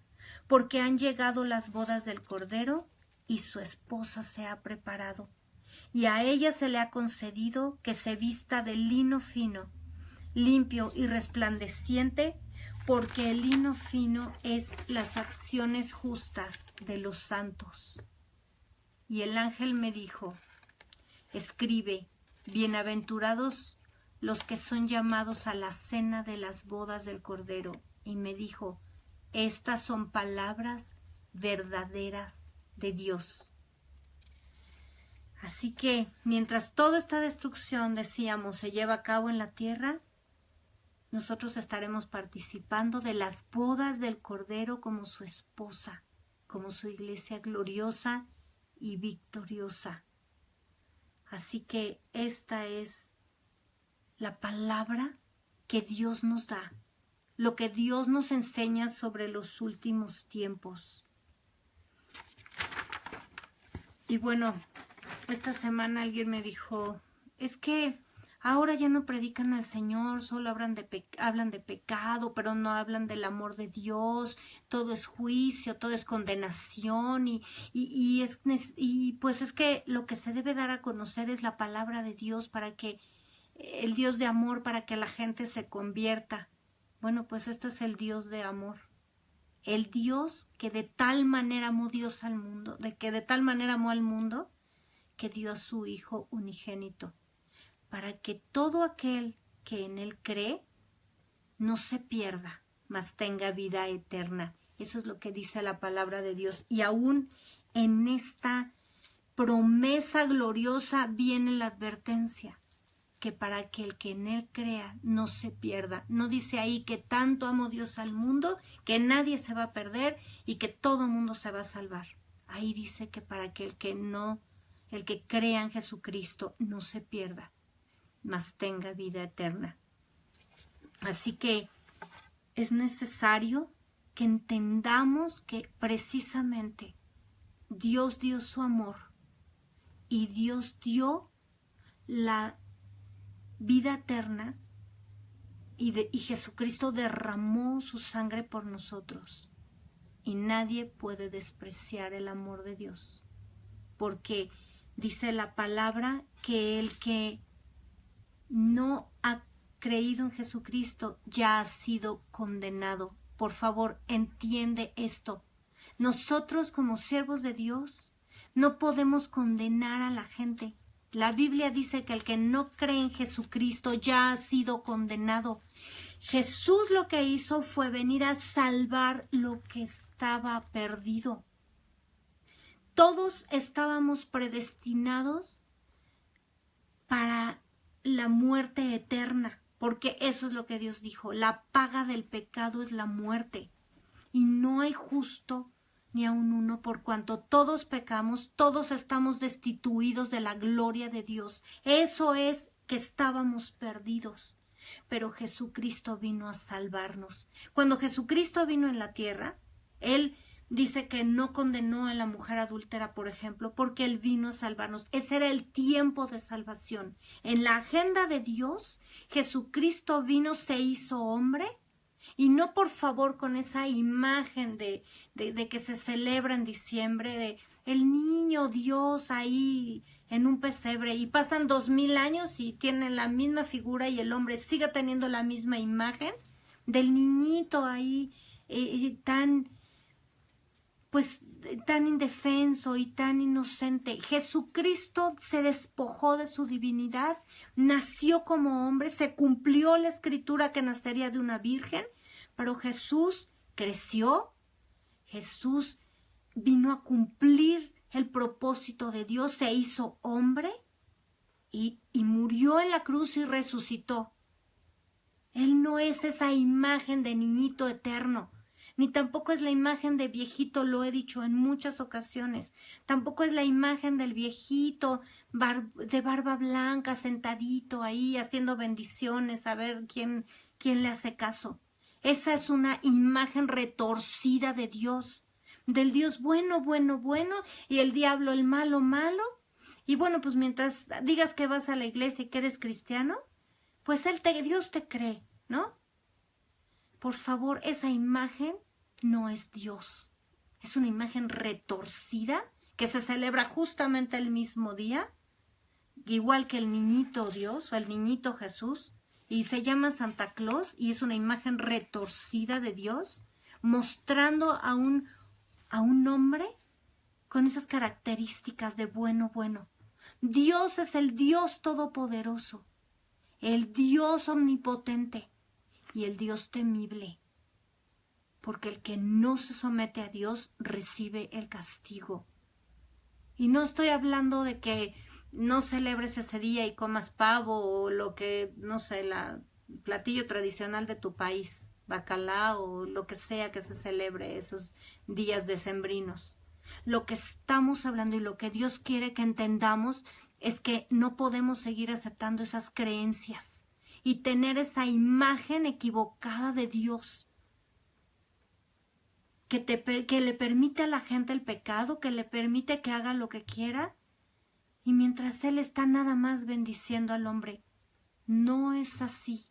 porque han llegado las bodas del Cordero y su esposa se ha preparado. Y a ella se le ha concedido que se vista de lino fino, limpio y resplandeciente, porque el lino fino es las acciones justas de los santos. Y el ángel me dijo, escribe, bienaventurados los que son llamados a la cena de las bodas del Cordero. Y me dijo, estas son palabras verdaderas de Dios. Así que, mientras toda esta destrucción, decíamos, se lleva a cabo en la tierra, nosotros estaremos participando de las bodas del Cordero como su esposa, como su iglesia gloriosa y victoriosa. Así que esta es la palabra que Dios nos da, lo que Dios nos enseña sobre los últimos tiempos. Y bueno, esta semana alguien me dijo, es que ahora ya no predican al Señor, solo hablan de pecado, pero no hablan del amor de Dios, todo es juicio, todo es condenación y pues es que lo que se debe dar a conocer es la palabra de Dios para que el Dios de amor, para que la gente se convierta. Bueno, pues este es el Dios de amor. El Dios que de tal manera amó Dios al mundo, de tal manera amó al mundo, que dio a su Hijo unigénito, para que todo aquel que en Él cree no se pierda, mas tenga vida eterna. Eso es lo que dice la palabra de Dios. Y aún en esta promesa gloriosa viene la advertencia, que para que el que en Él crea no se pierda. No dice ahí que tanto amó Dios al mundo, que nadie se va a perder y que todo mundo se va a salvar. Ahí dice que para que el que crea en Jesucristo no se pierda, mas tenga vida eterna. Así que es necesario que entendamos que precisamente Dios dio su amor y Dios dio la vida eterna y Jesucristo derramó su sangre por nosotros. Y nadie puede despreciar el amor de Dios, porque dice la palabra que el que no creído en Jesucristo ya ha sido condenado. Por favor, entiende esto. Nosotros como siervos de Dios no podemos condenar a la gente. La Biblia dice que el que no cree en Jesucristo ya ha sido condenado. Jesús lo que hizo fue venir a salvar lo que estaba perdido. Todos estábamos predestinados para la muerte eterna, porque eso es lo que Dios dijo. La paga del pecado es la muerte, y no hay justo ni aun uno, por cuanto todos pecamos, todos estamos destituidos de la gloria de Dios. Eso es que estábamos perdidos, pero Jesucristo vino a salvarnos. Cuando Jesucristo vino en la tierra, Él dice que no condenó a la mujer adúltera, por ejemplo, porque Él vino a salvarnos. Ese era el tiempo de salvación. En la agenda de Dios, Jesucristo vino, se hizo hombre. Y no, por favor, con esa imagen de que se celebra en diciembre, de el niño Dios ahí en un pesebre, y pasan 2000 años y tienen la misma figura y el hombre sigue teniendo la misma imagen del niñito ahí tan indefenso y tan inocente. Jesucristo se despojó de su divinidad, nació como hombre, se cumplió la escritura que nacería de una virgen, pero Jesús creció, Jesús vino a cumplir el propósito de Dios, se hizo hombre y murió en la cruz y resucitó. Él no es esa imagen de niñito eterno, ni tampoco es la imagen de viejito, lo he dicho en muchas ocasiones. Tampoco es la imagen del viejito de barba blanca, sentadito ahí, haciendo bendiciones, a ver quién le hace caso. Esa es una imagen retorcida de Dios, del Dios bueno, bueno, bueno, y el diablo el malo, malo. Y bueno, pues mientras digas que vas a la iglesia y que eres cristiano, pues Dios te cree, ¿no? Por favor, esa imagen no es Dios. Es una imagen retorcida que se celebra justamente el mismo día, igual que el niñito Dios o el niñito Jesús, y se llama Santa Claus, y es una imagen retorcida de Dios, mostrando a un hombre con esas características de bueno, bueno. Dios es el Dios todopoderoso, el Dios omnipotente y el Dios temible, porque el que no se somete a Dios recibe el castigo. Y no estoy hablando de que no celebres ese día y comas pavo o lo que, no sé, el platillo tradicional de tu país, bacalao o lo que sea que se celebre esos días decembrinos. Lo que estamos hablando y lo que Dios quiere que entendamos es que no podemos seguir aceptando esas creencias y tener esa imagen equivocada de Dios que le permite a la gente el pecado, que le permite que haga lo que quiera, y mientras Él está nada más bendiciendo al hombre. No es así.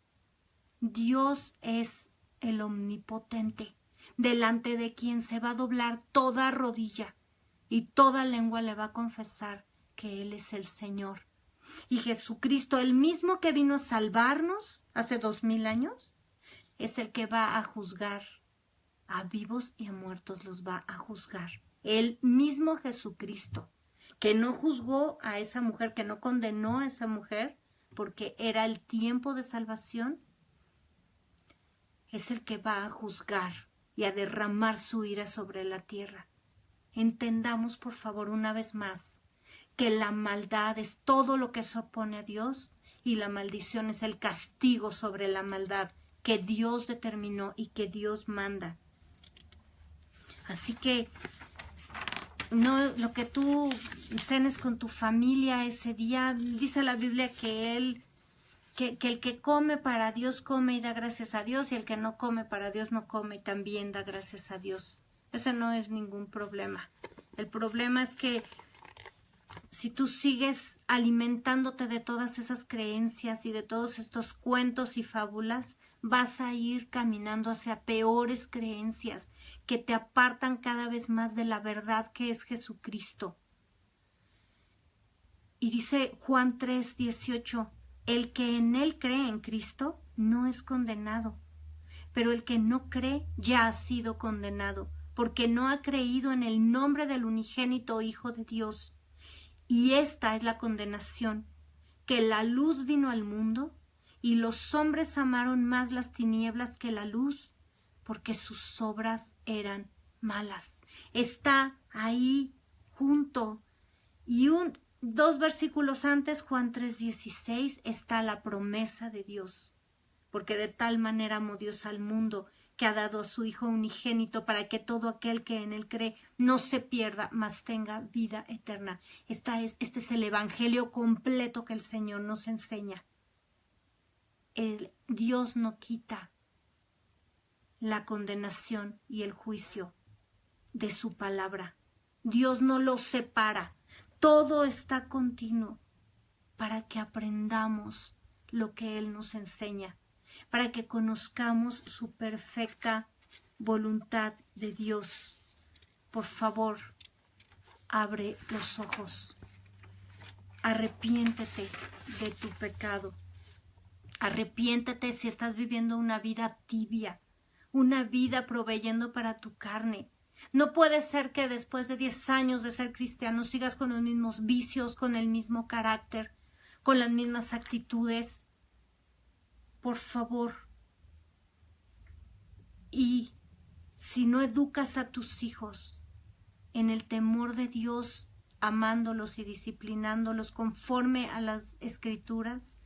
Dios es el omnipotente, delante de quien se va a doblar toda rodilla y toda lengua le va a confesar que Él es el Señor. Y Jesucristo, el mismo que vino a salvarnos hace 2000 años, es el que va a juzgar a vivos y a muertos, los va a juzgar. El mismo Jesucristo, que no juzgó a esa mujer, que no condenó a esa mujer, porque era el tiempo de salvación, es el que va a juzgar y a derramar su ira sobre la tierra. Entendamos, por favor, una vez más, que la maldad es todo lo que se opone a Dios y la maldición es el castigo sobre la maldad que Dios determinó y que Dios manda. Así que no, lo que tú cenes con tu familia ese día, dice la Biblia que el que come para Dios come y da gracias a Dios, y el que no come para Dios no come y también da gracias a Dios. Ese no es ningún problema. El problema es que si tú sigues alimentándote de todas esas creencias y de todos estos cuentos y fábulas, vas a ir caminando hacia peores creencias que te apartan cada vez más de la verdad que es Jesucristo. Y dice Juan 3:18, el que en Él cree en Cristo no es condenado. Pero el que no cree ya ha sido condenado, porque no ha creído en el nombre del unigénito Hijo de Dios. Y esta es la condenación, que la luz vino al mundo, y los hombres amaron más las tinieblas que la luz, porque sus obras eran malas. Está ahí junto. Y dos versículos antes, Juan 3:16, está la promesa de Dios. Porque de tal manera amó Dios al mundo, que ha dado a su Hijo unigénito, para que todo aquel que en él cree no se pierda, mas tenga vida eterna. Este es el evangelio completo que el Señor nos enseña. Dios no quita la condenación y el juicio de su palabra. Dios no lo separa. Todo está continuo para que aprendamos lo que Él nos enseña, para que conozcamos su perfecta voluntad de Dios. Por favor, abre los ojos. Arrepiéntete de tu pecado. Arrepiéntete si estás viviendo una vida tibia, una vida proveyendo para tu carne. No puede ser que después de 10 años de ser cristiano sigas con los mismos vicios, con el mismo carácter, con las mismas actitudes. Por favor. Y si no educas a tus hijos en el temor de Dios, amándolos y disciplinándolos conforme a las Escrituras,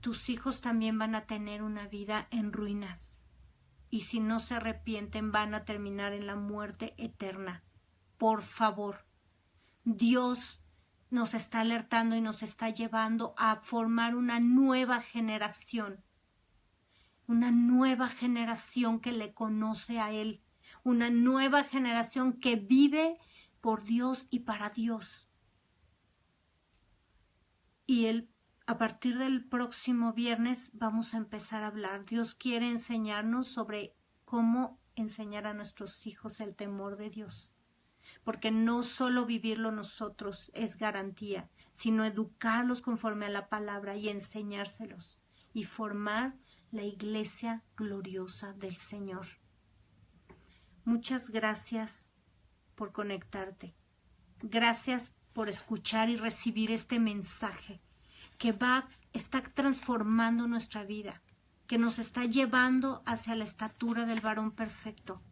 tus hijos también van a tener una vida en ruinas. Y si no se arrepienten, van a terminar en la muerte eterna. Por favor, Dios nos está alertando y nos está llevando a formar una nueva generación que le conoce a Él, una nueva generación que vive por Dios y para Dios. Y a partir del próximo viernes vamos a empezar a hablar. Dios quiere enseñarnos sobre cómo enseñar a nuestros hijos el temor de Dios. Porque no solo vivirlo nosotros es garantía, sino educarlos conforme a la palabra y enseñárselos y formar la iglesia gloriosa del Señor. Muchas gracias por conectarte. Gracias por escuchar y recibir este mensaje que está transformando nuestra vida, que nos está llevando hacia la estatura del varón perfecto.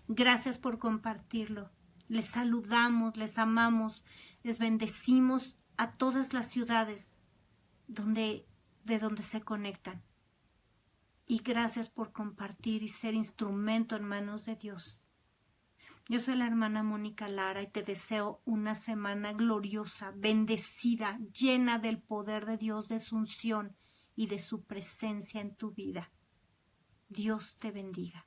Gracias por compartirlo. Les saludamos, les amamos, les bendecimos a todas las ciudades de donde se conectan. Y gracias por compartir y ser instrumento en manos de Dios. Yo soy la hermana Mónica Lara y te deseo una semana gloriosa, bendecida, llena del poder de Dios, de su unción y de su presencia en tu vida. Dios te bendiga.